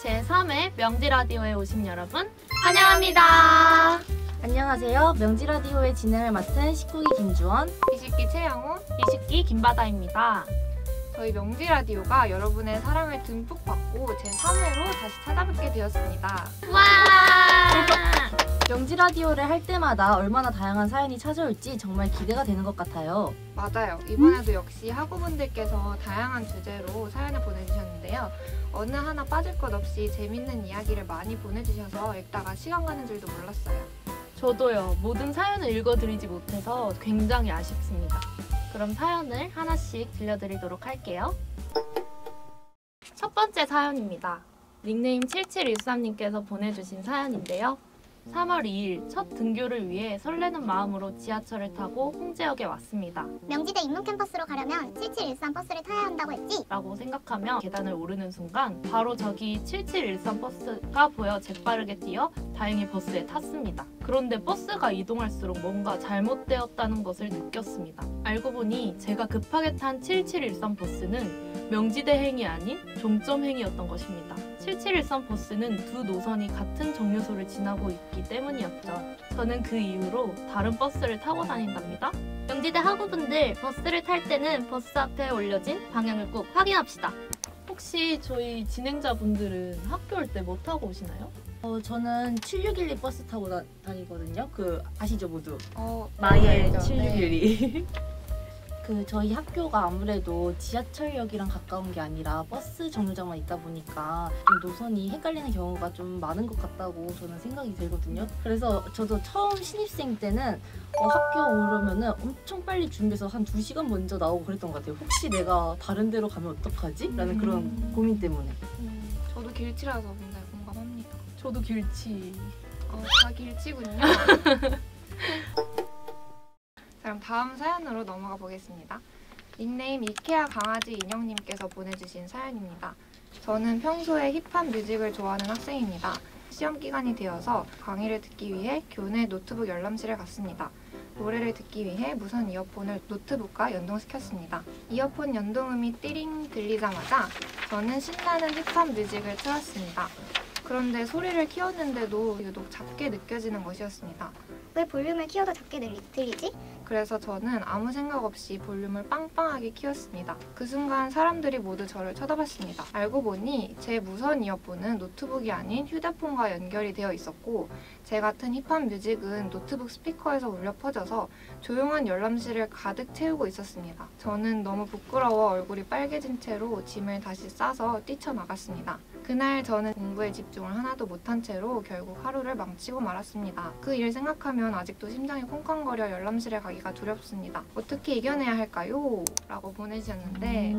제3회 명지라디오에 오신 여러분 환영합니다. 안녕하세요. 명지라디오의 진행을 맡은 19기 김주원, 20기 최영우, 20기 김바다입니다. 저희 명지라디오가 여러분의 사랑을 듬뿍 받고 제3회로 다시 찾아뵙게 되었습니다. 와! 명지라디오를 할 때마다 얼마나 다양한 사연이 찾아올지 정말 기대가 되는 것 같아요. 맞아요. 이번에도 역시 학우분들께서 다양한 주제로 사연을 보내주셨는데요. 어느 하나 빠질 것 없이 재밌는 이야기를 많이 보내주셔서 읽다가 시간 가는 줄도 몰랐어요. 저도요. 모든 사연을 읽어드리지 못해서 굉장히 아쉽습니다. 그럼 사연을 하나씩 들려드리도록 할게요. 첫 번째 사연입니다. 닉네임 7713님께서 보내주신 사연인데요. 3월 2일 첫 등교를 위해 설레는 마음으로 지하철을 타고 홍제역에 왔습니다. 명지대 인문 캠퍼스로 가려면 7713 버스를 타야 한다고 했지? 라고 생각하며 계단을 오르는 순간 바로 저기 7713 버스가 보여 재빠르게 뛰어 다행히 버스에 탔습니다. 그런데 버스가 이동할수록 뭔가 잘못되었다는 것을 느꼈습니다. 알고 보니 제가 급하게 탄 7713 버스는 명지대행이 아닌 종점행이었던 것입니다. 7713 버스는 두 노선이 같은 정류소를 지나고 있기 때문이었죠. 저는 그 이후로 다른 버스를 타고 다닌답니다. 명지대 학우분들 버스를 탈 때는 버스 앞에 올려진 방향을 꼭 확인합시다. 혹시 저희 진행자분들은 학교 올 때 뭐 타고 오시나요? 저는 7612 버스 타고 다니거든요. 아시죠 모두? 마이엘 7612. 저희 학교가 아무래도 지하철역이랑 가까운 게 아니라 버스 정류장만 있다 보니까 좀 노선이 헷갈리는 경우가 좀 많은 것 같다고 저는 생각이 들거든요. 그래서 저도 처음 신입생 때는 학교 오려면은 엄청 빨리 준비해서 한 2시간 먼저 나오고 그랬던 것 같아요. 혹시 내가 다른 데로 가면 어떡하지? 라는 그런 고민 때문에. 저도 길치라서 굉장히 공감합니다. 저도 길치. 다 길치군요. 그럼 다음 사연으로 넘어가 보겠습니다. 닉네임 이케아 강아지 인형님께서 보내주신 사연입니다. 저는 평소에 힙합 뮤직을 좋아하는 학생입니다. 시험 기간이 되어서 강의를 듣기 위해 교내 노트북 열람실에 갔습니다. 노래를 듣기 위해 무선 이어폰을 노트북과 연동시켰습니다. 이어폰 연동음이 띠링 들리자마자 저는 신나는 힙합 뮤직을 틀었습니다. 그런데 소리를 키웠는데도 유독 작게 느껴지는 것이었습니다. 왜 볼륨을 키워도 작게 들리지? 그래서 저는 아무 생각 없이 볼륨을 빵빵하게 키웠습니다. 그 순간 사람들이 모두 저를 쳐다봤습니다. 알고 보니 제 무선 이어폰은 노트북이 아닌 휴대폰과 연결이 되어 있었고 제 같은 힙합 뮤직은 노트북 스피커에서 울려 퍼져서 조용한 열람실을 가득 채우고 있었습니다. 저는 너무 부끄러워 얼굴이 빨개진 채로 짐을 다시 싸서 뛰쳐나갔습니다. 그날 저는 공부에 집중을 하나도 못한 채로 결국 하루를 망치고 말았습니다. 그 일 생각하면 아직도 심장이 콩쾅거려 열람실에 가기가 두렵습니다. 어떻게 이겨내야 할까요? 라고 보내주셨는데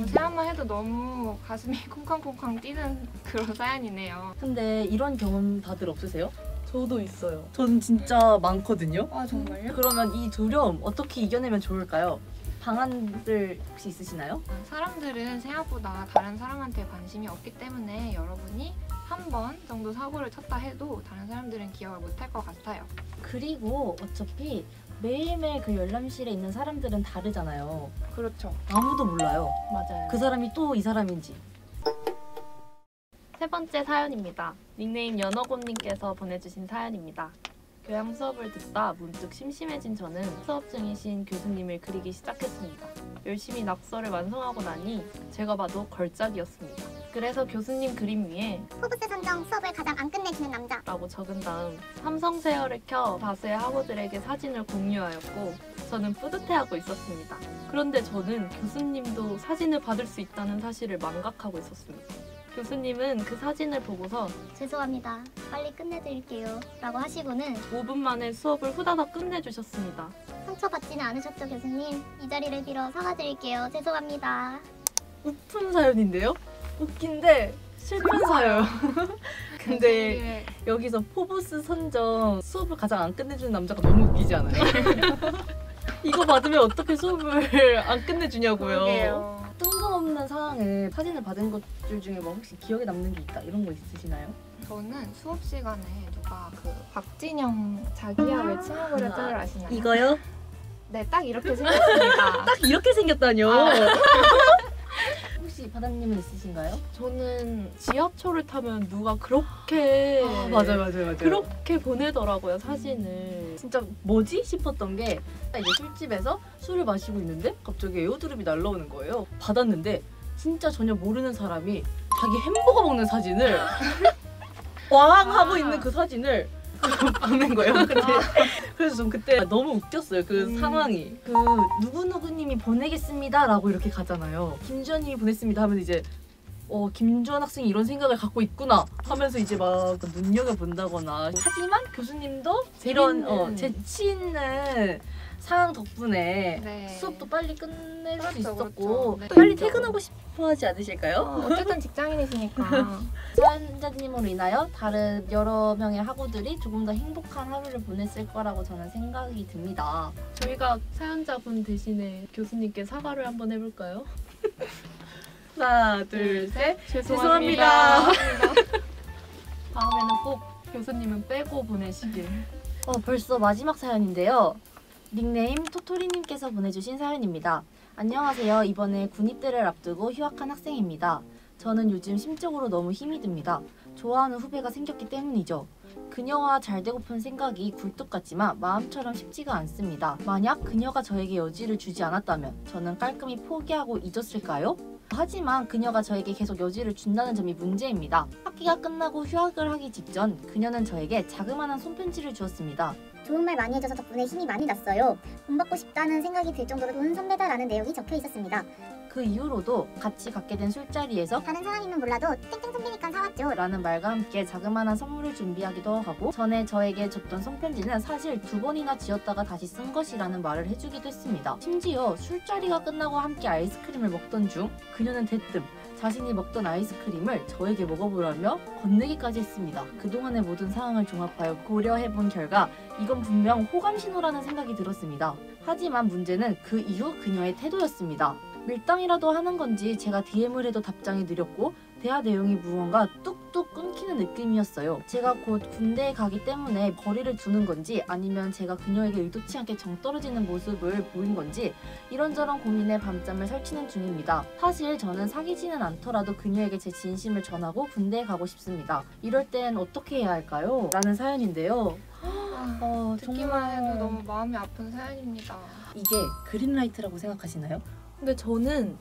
생각만 해도 너무 가슴이 콩쾅콩쾅 뛰는 그런 사연이네요. 근데 이런 경험 다들 없으세요? 저도 있어요. 전 진짜 많거든요. 아 정말요? 그러면 이 두려움 어떻게 이겨내면 좋을까요? 방안들 혹시 있으시나요? 사람들은 생각보다 다른 사람한테 관심이 없기 때문에 여러분이 한 번 정도 사고를 쳤다 해도 다른 사람들은 기억을 못할 것 같아요. 그리고 어차피 매일매일 그 열람실에 있는 사람들은 다르잖아요. 그렇죠. 아무도 몰라요. 맞아요. 그 사람이 또 이 사람인지. 세 번째 사연입니다. 닉네임 연어곤님께서 보내주신 사연입니다. 교양 수업을 듣다 문득 심심해진 저는 수업 중이신 교수님을 그리기 시작했습니다. 열심히 낙서를 완성하고 나니 제가 봐도 걸작이었습니다. 그래서 교수님 그림 위에 포브스 선정 수업을 가장 안 끝내주는 남자 라고 적은 다음 삼성 세어를 켜 다수의 학우들에게 사진을 공유하였고 저는 뿌듯해하고 있었습니다. 그런데 저는 교수님도 사진을 받을 수 있다는 사실을 망각하고 있었습니다. 교수님은 그 사진을 보고서 죄송합니다. 빨리 끝내드릴게요. 라고 하시고는 5분 만에 수업을 후다닥 끝내주셨습니다. 상처받지는 않으셨죠, 교수님? 이 자리를 빌어 사과드릴게요. 죄송합니다. 웃픈 사연인데요? 웃긴데 슬픈 사연. 근데 여기서 포브스 선정 수업을 가장 안 끝내주는 남자가 너무 웃기지 않아요? 이거 받으면 어떻게 수업을 안 끝내주냐고요. 그러게요. 뜬금없는 상황에 사진을 받은 것들 중에 뭐 혹시 기억에 남는 게 있다 이런 거 있으시나요? 저는 수업 시간에 누가 박진영 자기야를 친구그렸다를 아시나요? 이거요? 네, 딱 이렇게 생겼습니다. 딱 이렇게 생겼다뇨. 혹시 바다님은 있으신가요? 저는 지하철을 타면 누가 그렇게 맞아요. 그렇게 보내더라고요, 사진을. 진짜 뭐지 싶었던 게 이제 술집에서 술을 마시고 있는데 갑자기 에어드롭이 날라오는 거예요. 받았는데 진짜 전혀 모르는 사람이 자기 햄버거 먹는 사진을 왕 하고 있는 그 사진을 보낸 거예요. 그래서 전 그때 너무 웃겼어요. 그 상황이. 그 누구누구님이 보내겠습니다라고 이렇게 가잖아요. 김주환님이 보냈습니다 하면 이제 김주환 학생이 이런 생각을 갖고 있구나 하면서 이제 막 눈여겨본다거나. 하지만 교수님도 이런 재치 있는 상황 덕분에 네. 수업도 빨리 끝낼 수 그렇죠, 있었고 그렇죠. 네. 빨리 퇴근하고 싶어 하지 않으실까요? 어쨌든 직장인이시니까. 사연자님으로 인하여 다른 여러 명의 학우들이 조금 더 행복한 하루를 보냈을 거라고 저는 생각이 듭니다. 저희가 사연자분 대신에 교수님께 사과를 한번 해볼까요? 하나, 둘, 셋. 죄송합니다. 다음에는 꼭 교수님은 빼고 보내시길. 벌써 마지막 사연인데요. 닉네임 토토리님께서 보내주신 사연입니다. 안녕하세요. 이번에 군입대를 앞두고 휴학한 학생입니다. 저는 요즘 심적으로 너무 힘이 듭니다. 좋아하는 후배가 생겼기 때문이죠. 그녀와 잘 되고픈 생각이 굴뚝 같지만 마음처럼 쉽지가 않습니다. 만약 그녀가 저에게 여지를 주지 않았다면 저는 깔끔히 포기하고 잊었을까요? 하지만 그녀가 저에게 계속 여지를 준다는 점이 문제입니다. 학기가 끝나고 휴학을 하기 직전 그녀는 저에게 자그마한 손편지를 주었습니다. 좋은 말 많이 해줘서 덕분에 힘이 많이 났어요. 본받고 싶다는 생각이 들 정도로 좋은 선배다라는 내용이 적혀 있었습니다. 그 이후로도 같이 갖게 된 술자리에서 다른 사람이면 몰라도 땡땡 선배니까 사왔죠. 라는 말과 함께 자그마한 선물을 준비하기도 하고 전에 저에게 줬던 손편지는 사실 2번이나 지었다가 다시 쓴 것이라는 말을 해주기도 했습니다. 심지어 술자리가 끝나고 함께 아이스크림을 먹던 중 그녀는 대뜸 자신이 먹던 아이스크림을 저에게 먹어보라며 건네기까지 했습니다. 그동안의 모든 상황을 종합하여 고려해본 결과 이건 분명 호감 신호라는 생각이 들었습니다. 하지만 문제는 그 이후 그녀의 태도였습니다. 밀당이라도 하는 건지 제가 DM을 해도 답장이 느렸고 대화 내용이 무언가 뚝뚝 끊기는 느낌이었어요. 제가 곧 군대에 가기 때문에 거리를 두는 건지 아니면 제가 그녀에게 의도치 않게 정 떨어지는 모습을 보인 건지 이런저런 고민에 밤잠을 설치는 중입니다. 사실 저는 사귀지는 않더라도 그녀에게 제 진심을 전하고 군대에 가고 싶습니다. 이럴 땐 어떻게 해야 할까요? 라는 사연인데요. 듣기만 해도 너무 마음이 아픈 사연입니다. 이게 그린라이트라고 생각하시나요? 근데 저는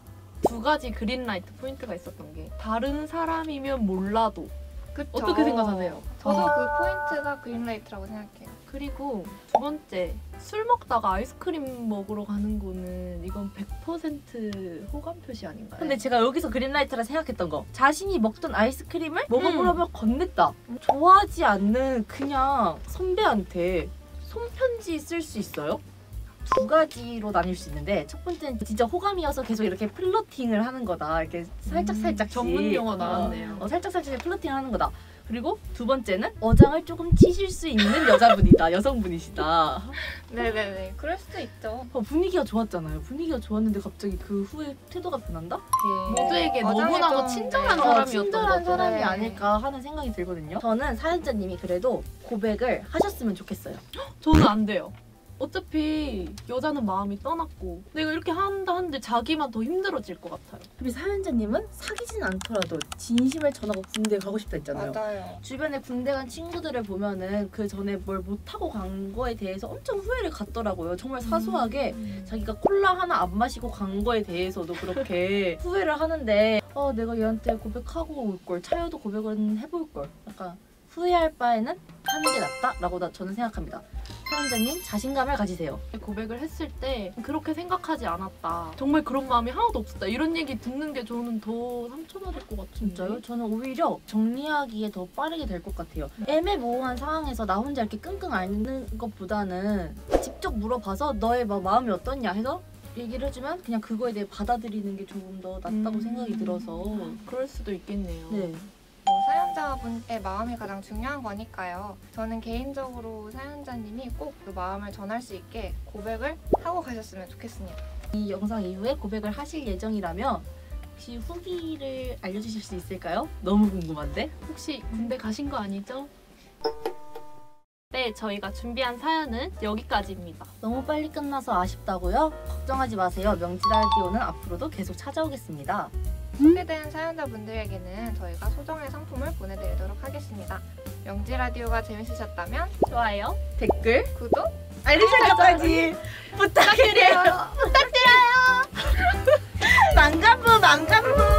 두 가지 그린라이트 포인트가 있었던 게 다른 사람이면 몰라도 그쵸? 어떻게 생각하세요? 저도 그 포인트가 그린라이트라고 생각해요. 그리고 두 번째, 술 먹다가 아이스크림 먹으러 가는 거는 이건 100% 호감 표시 아닌가요? 근데 제가 여기서 그린라이트라 생각했던 거 자신이 먹던 아이스크림을 먹어보라며 건넸다. 좋아하지 않는 그냥 선배한테 손편지 쓸 수 있어요? 두 가지로 나뉠 수 있는데 첫 번째는 진짜 호감이어서 계속 이렇게 플러팅을 하는 거다. 이렇게 살짝살짝 전문 용어 나왔네요. 살짝살짝 플러팅을 하는 거다. 그리고 두 번째는 어장을 조금 치실 수 있는 여자분이다. 여성분이시다. 네네네. 그럴 수도 있죠. 분위기가 좋았잖아요. 분위기가 좋았는데 갑자기 그 후에 태도가 변한다? 모두에게 어장을 너무나도 좀, 친절한 네. 사람이었던 친절한 거죠. 사람이 네. 아닐까 하는 생각이 들거든요. 저는 사연자님이 그래도 고백을 하셨으면 좋겠어요. 저는 안 돼요. 어차피 여자는 마음이 떠났고 내가 이렇게 한다 하는데 자기만 더 힘들어질 것 같아요. 그리고 사연자님은 사귀진 않더라도 진심을 전하고 군대에 가고 싶다 했잖아요. 맞아요. 주변에 군대 간 친구들을 보면은 그 전에 뭘 못하고 간 거에 대해서 엄청 후회를 갖더라고요. 정말 사소하게 자기가 콜라 하나 안 마시고 간 거에 대해서도 그렇게 후회를 하는데 내가 얘한테 고백하고 올 걸, 차여도 고백은 해볼 걸. 약간 후회할 바에는 하는 게 낫다라고 저는 생각합니다. 사연자님 자신감을 가지세요. 고백을 했을 때 그렇게 생각하지 않았다. 정말 그런 마음이 하나도 없었다. 이런 얘기 듣는 게 저는 더 상처받을 것 같은데. 진짜요? 저는 오히려 정리하기에 더 빠르게 될 것 같아요. 애매모호한 상황에서 나 혼자 이렇게 끙끙 앓는 것보다는 직접 물어봐서 너의 마음이 어떻냐 해서 얘기를 해주면 그냥 그거에 대해 받아들이는 게 조금 더 낫다고 생각이 들어서 그럴 수도 있겠네요. 네. 사연자분의 마음이 가장 중요한 거니까요. 저는 개인적으로 사연자님이 꼭 그 마음을 전할 수 있게 고백을 하고 가셨으면 좋겠습니다. 이 영상 이후에 고백을 하실 예정이라면 혹시 후기를 알려주실 수 있을까요? 너무 궁금한데? 혹시 군대 가신 거 아니죠? 네, 저희가 준비한 사연은 여기까지입니다. 너무 빨리 끝나서 아쉽다고요? 걱정하지 마세요. 명지라디오는 앞으로도 계속 찾아오겠습니다. 소개된 사연자분들에게는 저희가 소정의 상품을 보내드리도록 하겠습니다. 명지 라디오가 재밌으셨다면 좋아요. 댓글, 구독, 알림 설정까지 부탁드려요. 부탁드려요. 망가부.